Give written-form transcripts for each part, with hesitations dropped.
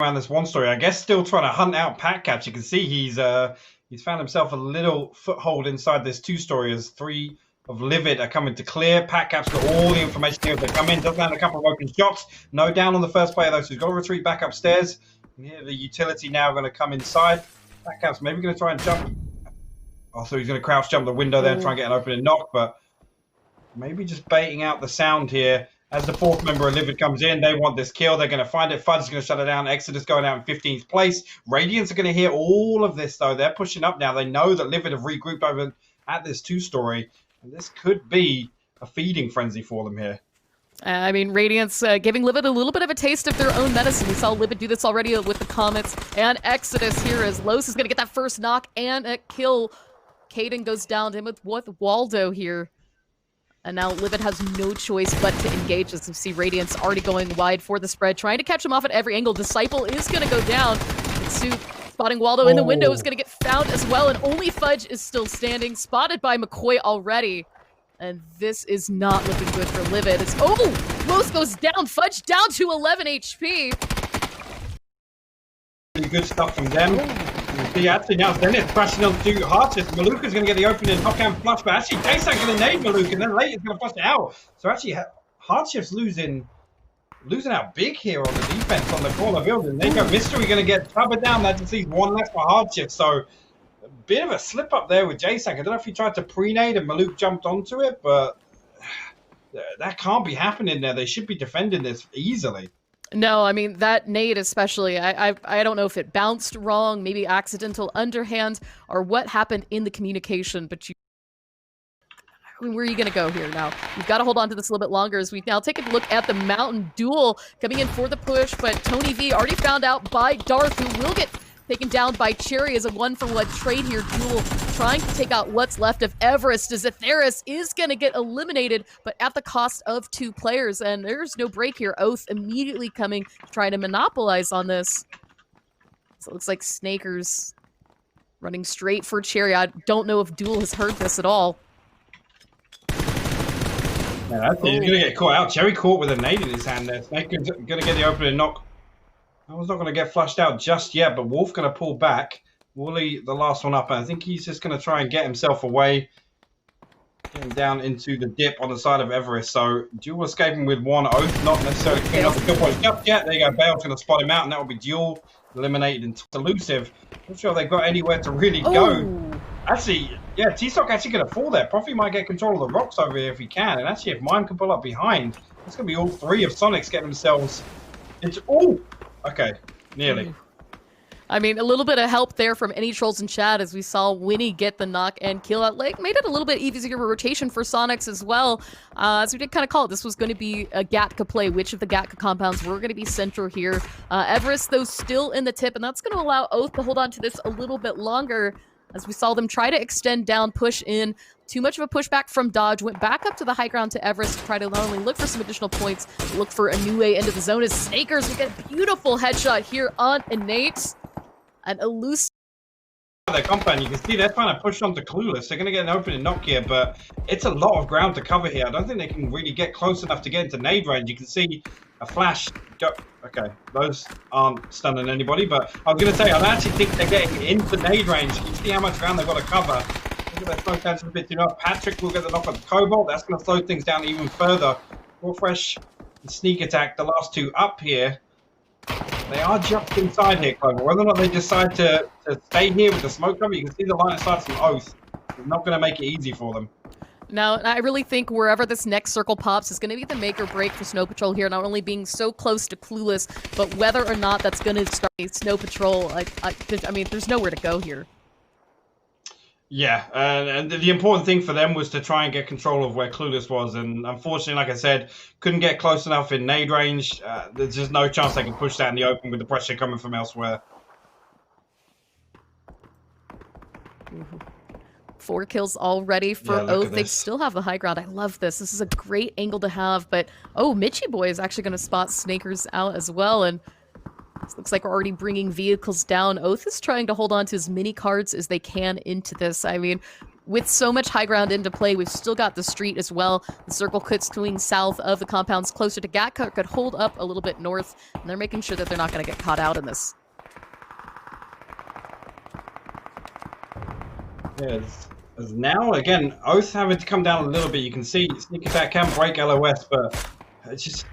around this one story. I guess still trying to hunt out Pat Caps. You can see he's found himself a little foothold inside this two-story as 3 of Livid are coming to clear. Pat Cap's got all the information here. They come in, does land a couple of open shots. No down on the first player though, so he's got to retreat back upstairs. And here the utility now going to come inside. Pat Cap's maybe going to try and jump. Also, he's going to crouch jump the window there and try and get an opening knock, but maybe just baiting out the sound here. As the 4th member of Livid comes in, they want this kill. They're going to find it. Fudge is going to shut it down. Exodus going out in 15th place. Radiants are going to hear all of this, though. They're pushing up now. They know that Livid have regrouped over at this two-story. And this could be a feeding frenzy for them here. I mean, Radiant's giving Livid a little bit of a taste of their own medicine. We saw Livid do this already with the Comets and Exodus here as Los is going to get that first knock and a kill. Caden goes down to him with Waldo here. And now Livid has no choice but to engage as we see Radiant's already going wide for the spread, trying to catch him off at every angle. Disciple is going to go down. And Soup spotting Waldo in the window is going to get found as well, and only Fudge is still standing, spotted by McCoy already. And this is not looking good for Livid. It's, Los goes down, Fudge down to 11 HP. Really good stuff from them. See, actually now Zenith crashing onto Hardshift. Maluka's going to get the opening knock and flush, but actually K-San's going to nade Maluka, and then later is going to flush it out. So actually Hardshift's losing out big here on the defense on the corner building. There you go, Mystery going to get covered down. That just leaves 1 left for Hardshift. So a bit of a slip up there with J-Sank. I don't know if he tried to pre-nade and Maluk jumped onto it, but that can't be happening there. They should be defending this easily. No, I mean, that nade especially, I don't know if it bounced wrong, maybe accidental underhand, or what happened in the communication, but I mean, where are you going to go here now? You've got to hold on to this a little bit longer as we now take a look at the Mountain Duel coming in for the push, but Tony V already found out by Darth, who will get taken down by Cherry as a 1-for-1 trade here. Duel trying to take out what's left of Everest as Atheris is going to get eliminated, but at the cost of 2 players, and there's no break here. Oath immediately coming to try to monopolize on this. So it looks like Snakers running straight for Cherry. I don't know if Duel has heard this at all. Yeah, he's going to get caught out. Cherry caught with a nade in his hand there. Snakers going to get the opening knock. That was not going to get flushed out just yet, but Wolf going to pull back. Wooly, the last one up, and I think he's just going to try and get himself away. Getting down into the dip on the side of Everest. So, Duel escaping with 1. Oath not necessarily clean up the kill point just yet. There you go. Bale's going to spot him out, and that will be Duel eliminated and elusive. Not sure they've got anywhere to really go. Actually, yeah, T-Stock actually going to fall there. Profi might get control of the rocks over here if he can. And actually, if Mime can pull up behind, it's going to be all 3 of Sonics getting themselves into... Okay, nearly. I mean, a little bit of help there from any trolls in chat as we saw Winnie get the knock and kill out. Like, made it a little bit easier rotation for Sonics as well. As we did kind of call it, this was going to be a Gatka play. Which of the Gatka compounds were going to be central here? Everest, though, still in the tip, and that's going to allow Oath to hold on to this a little bit longer. As we saw them try to extend down, push in. Too much of a pushback from Dodge. Went back up to the high ground to Everest to try to not only look for some additional points, but look for a new way into the zone. As Snakers, we get a beautiful headshot here on Innate. An elusive. Their compound, you can see they're trying to push onto Clueless. They're going to get an opening knock here, but it's a lot of ground to cover here. I don't think they can really get close enough to get into nade range. You can see a flash go. Okay, those aren't stunning anybody, but I was going to say, I actually think they're getting into nade range. You see how much ground they've got to cover. Look at that slow down a bit too much. Patrick will get the knock on Cobalt. That's going to slow things down even further. Raw Fresh and Sneak Attack, the last 2 up here. They are just inside here, Clover. Whether or not they decide to stay here with the smoke cover, you can see the line of sight from Oath. It's not going to make it easy for them. Now, I really think wherever this next circle pops is going to be the make or break for Snow Patrol here, not only being so close to Clueless, but whether or not that's going to start Snow Patrol. I mean, there's nowhere to go here. Yeah, and the important thing for them was to try and get control of where Clueless was, and unfortunately, like I said, couldn't get close enough in nade range. There's just no chance they can push that in the open with the pressure coming from elsewhere. 4 kills already for Oath. They still have the high ground. I love this. This is a great angle to have, but Mitchie Boy is actually going to spot Snakers out as well, and it looks like we're already bringing vehicles down. Oath is trying to hold on to as many cards as they can into this. I mean, with so much high ground into play, we've still got the street as well. The circle cuts going south of the compounds closer to Gatka, could hold up a little bit north, and they're making sure that they're not going to get caught out in this. Yes. As now, again, Oath having to come down a little bit. You can see sneak attack can break LOS, but it's just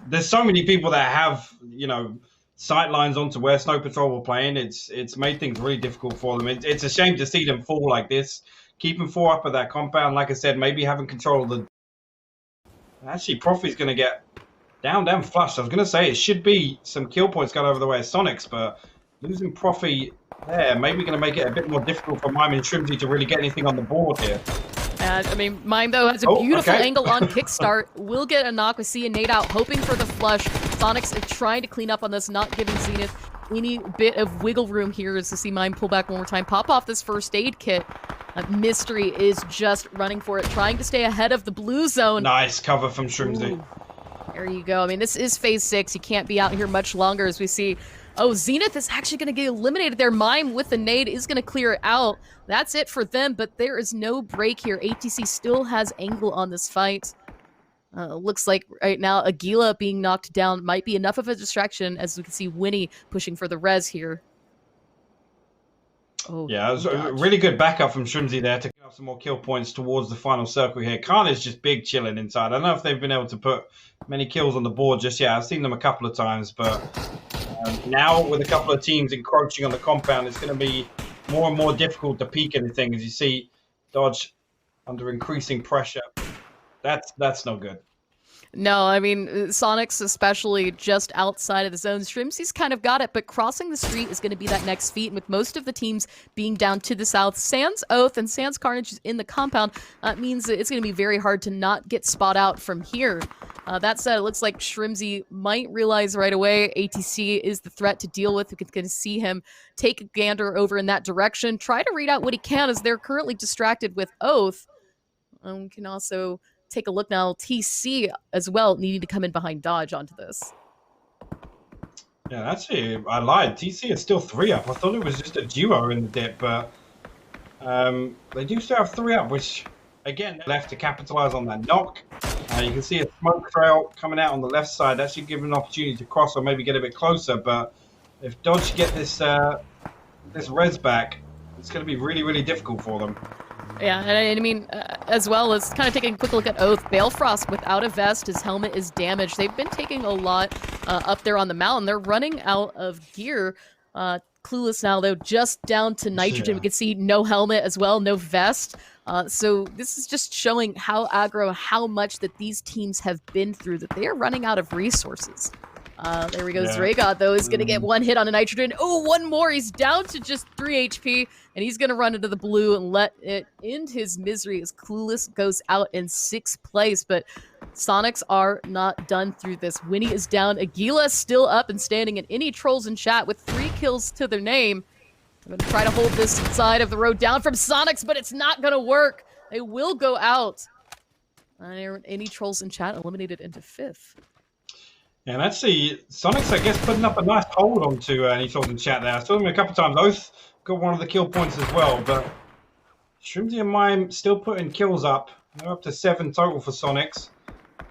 there's so many people that have, you know, sight lines onto where Snow Patrol were playing. It's made things really difficult for them. It's a shame to see them fall like this. Keeping 4 up at that compound, like I said, maybe having control of the. Actually, Profi's going to get down flushed. I was going to say it should be some kill points going over the way of Sonics, but losing Profi there, maybe going to make it a bit more difficult for Mime and Shrimzy to really get anything on the board here. I mean, Mime, though, has a beautiful angle on kickstart. Will get a knock with C and Nate out, hoping for the flush. Sonics are trying to clean up on this, not giving Zenith any bit of wiggle room here as to see Mime pull back one more time. Pop off this first aid kit. Mystery is just running for it, trying to stay ahead of the blue zone. Nice cover from Shrimzy. Ooh, there you go. I mean, this is phase 6. You can't be out here much longer as we see. Oh, Zenith is actually going to get eliminated there. Mime with the nade is going to clear it out. That's it for them, but there is no break here. ATC still has angle on this fight. Looks like right now Aguila being knocked down might be enough of a distraction, as we can see Winnie pushing for the res here. Oh, yeah, it was a really good backup from Shrimzy there to get up some more kill points towards the final circle here. Khan is just big chilling inside. I don't know if they've been able to put many kills on the board just yet. I've seen them a couple of times, but now with a couple of teams encroaching on the compound, it's going to be more and more difficult to peek anything as you see Dodge under increasing pressure. That's no good. No, I mean, Sonics especially just outside of the zone. Shrimzy's kind of got it, but crossing the street is going to be that next feat, and with most of the teams being down to the south, Sans Oath and Sans Carnage is in the compound, means that it's going to be very hard to not get spot out from here. That said, it looks like Shrimzy might realize right away ATC is the threat to deal with. We can see him take a gander over in that direction, try to read out what he can as they're currently distracted with Oath. We can also take a look now. TC as well needing to come in behind Dodge onto this. Yeah, actually, I lied. TC is still 3 up. I thought it was just a duo in the dip, but they do still have 3 up, which, again, left to capitalize on that knock. You can see a smoke trail coming out on the left side. That should give them an opportunity to cross or maybe get a bit closer, but if Dodge get this this res back, it's going to be really, really difficult for them. Yeah, and I mean, as well as kind of taking a quick look at Oath, Balefrost without a vest, his helmet is damaged. They've been taking a lot up there on the mountain. They're running out of gear. Clueless now, though, just down to nitrogen. Yeah. We can see no helmet as well, no vest. So this is just showing how aggro, how much that these teams have been through, that they are running out of resources. There we go. Yeah. Zragod, though, is going to get 1 hit on a nitrogen. Oh, 1 more. He's down to just 3 HP, and he's going to run into the blue and let it end his misery as Clueless goes out in 6th place. But Sonics are not done through this. Winnie is down. Aguila still up and standing, and any trolls in chat with 3 kills to their name. I'm going to try to hold this side of the road down from Sonics, but it's not going to work. They will go out. Any trolls in chat eliminated into 5th. Yeah, and actually, Sonics, I guess, putting up a nice hold onto any trolls in chat there. I saw them a couple of times. Oath got one of the kill points as well, but Shrimzy and Mime still putting kills up. They're up to 7 total for Sonics.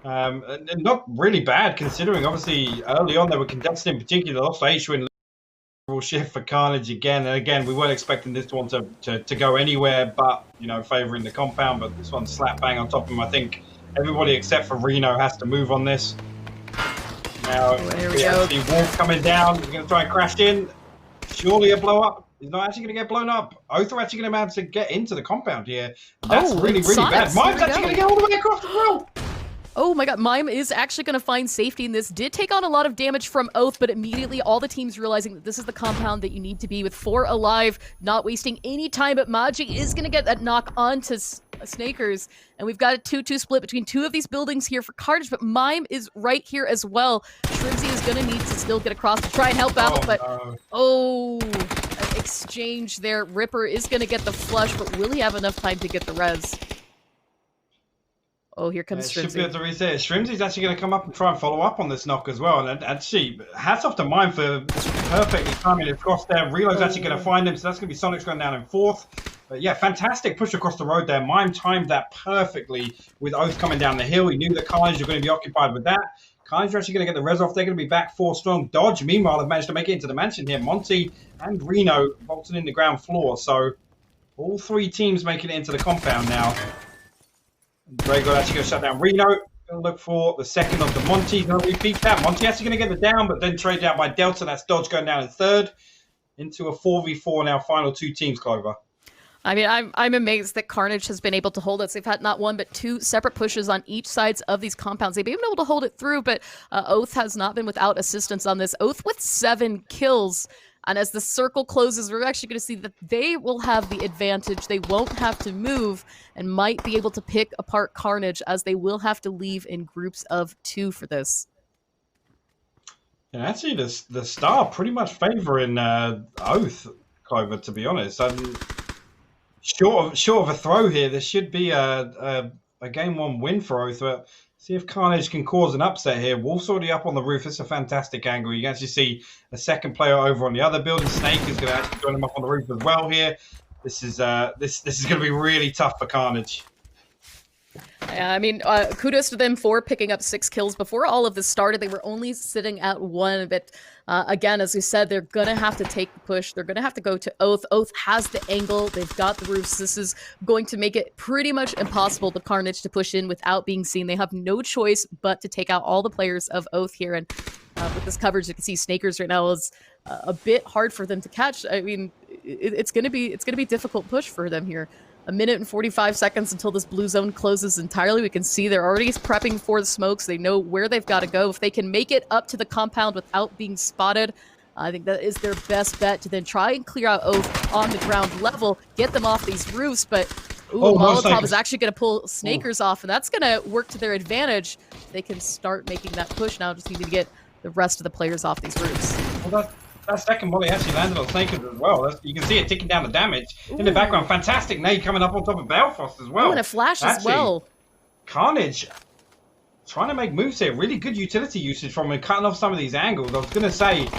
And not really bad considering, obviously, early on they were contested in particular. Lost H-Win, shift for Carnage again. And again, we weren't expecting this one to go anywhere but, you know, favouring the compound. But this one's slap bang on top of him. I think everybody except for Reno has to move on this. Now, we see Wolf coming down. He's going to try and crash in. Surely a blow up. He's not actually going to get blown up. Oath are actually going to have to get into the compound here. That's really, really bad. Mime's actually going to get all the way across the road. Oh my god, Mime is actually going to find safety in this. Did take on a lot of damage from Oath, but immediately all the teams realizing that this is the compound that you need to be with 4 alive, not wasting any time, but Maji is going to get that knock onto Snakers, and we've got a 2-2 split between 2 of these buildings here for Carnage, but Mime is right here as well. Shrimzy is going to need to still get across to try and help out, but an exchange there. Ripper is going to get the flush, but will he have enough time to get the res? Oh, here comes Shrimzy. Should be able to reset. Shrimzy's actually going to come up and try and follow up on this knock as well. And actually, hats off to Mime for perfectly timing it across there. Relo's actually going to find him, so that's going to be Sonics going down in 4th. But yeah, fantastic push across the road there. Mime timed that perfectly with Oath coming down the hill. He knew that Carnage were going to be occupied with that. Carnage are actually going to get the res off. They're going to be back 4 strong. Dodge, meanwhile, have managed to make it into the mansion here. Monty and Reno bolted in the ground floor. So all 3 teams making it into the compound now. Drago actually going to shut down Reno. Going to look for the second of the Monty. Going to repeat that. Monty actually going to get the down, but then traded out by Delta. That's Dodge going down in third. Into a 4v4 now, final 2 teams, Clover. I mean, I'm amazed that Carnage has been able to hold us. They've had not 1 but 2 separate pushes on each sides of these compounds. They've been able to hold it through, but Oath has not been without assistance on this. Oath with 7 kills. And as the circle closes, we're actually going to see that they will have the advantage. They won't have to move and might be able to pick apart Carnage, as they will have to leave in groups of 2 for this. And actually, the star pretty much favoring Oath, Clover, to be honest. Short of a throw here, this should be a game 1 win for Oath. But see if Carnage can cause an upset here. Wolf's already up on the roof. It's a fantastic angle. You can actually see a second player over on the other building. Snake is going to actually join him up on the roof as well here. This is this is going to be really tough for Carnage. I mean, kudos to them for picking up 6 kills. Before all of this started, they were only sitting at 1. But again, as we said, they're going to have to take the push. They're going to have to go to Oath. Oath has the angle. They've got the roofs. This is going to make it pretty much impossible for Carnage to push in without being seen. They have no choice but to take out all the players of Oath here. And with this coverage, you can see Snakers right now is a bit hard for them to catch. I mean, it's going to be difficult push for them here. 1 minute and 45 seconds until this blue zone closes entirely. We can see they're already prepping for the smokes. They know where they've got to go. If they can make it up to the compound without being spotted, I think that is their best bet to then try and clear out Oath on the ground level, get them off these roofs. But Molotov is actually going to pull Snakers off, and that's going to work to their advantage. They can start making that push now. Just need to get the rest of the players off these roofs. Well, that second volley actually landed on Snakers as well. You can see it ticking down the damage. In the background, fantastic nade coming up on top of Belfast as well. Oh, and a flash as well. Carnage trying to make moves here. Really good utility usage from him, cutting off some of these angles. I was going to say,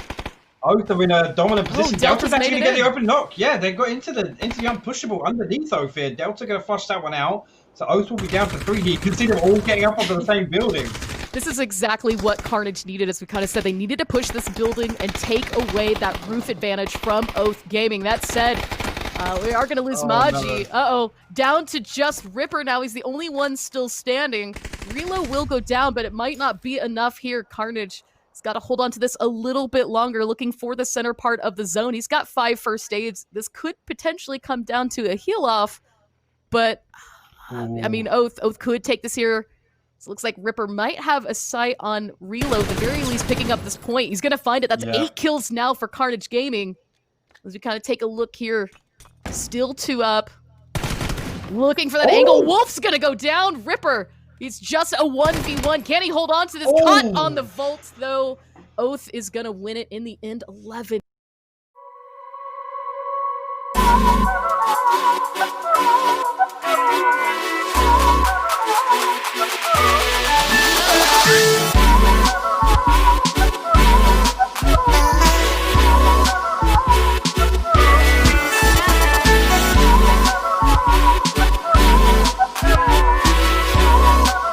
Oath are in a dominant position. Delta's actually going to get the open knock. Yeah, they got into the unpushable underneath Oath here. Delta going to flush that one out. So Oath will be down to 3 here. You can see them all getting up onto the same building. This is exactly what Carnage needed, as we kind of said. They needed to push this building and take away that roof advantage from Oath Gaming. That said, we are going to lose Maji. Uh-oh. Down to just Ripper now. He's the only one still standing. Relo will go down, but it might not be enough here. Carnage has got to hold on to this a little bit longer, looking for the center part of the zone. He's got 5 first aids. This could potentially come down to a heal-off, but, I mean, Oath could take this here. So it looks like Ripper might have a sight on Reload, at the very least picking up this point. He's going to find it. That's 8 kills now for Carnage Gaming. As we kind of take a look here. Still 2 up. Looking for that angle. Wolf's going to go down. Ripper, he's just a 1v1. Can he hold on to this? Cut on the vault, though. Oath is going to win it in the end. 11. Week1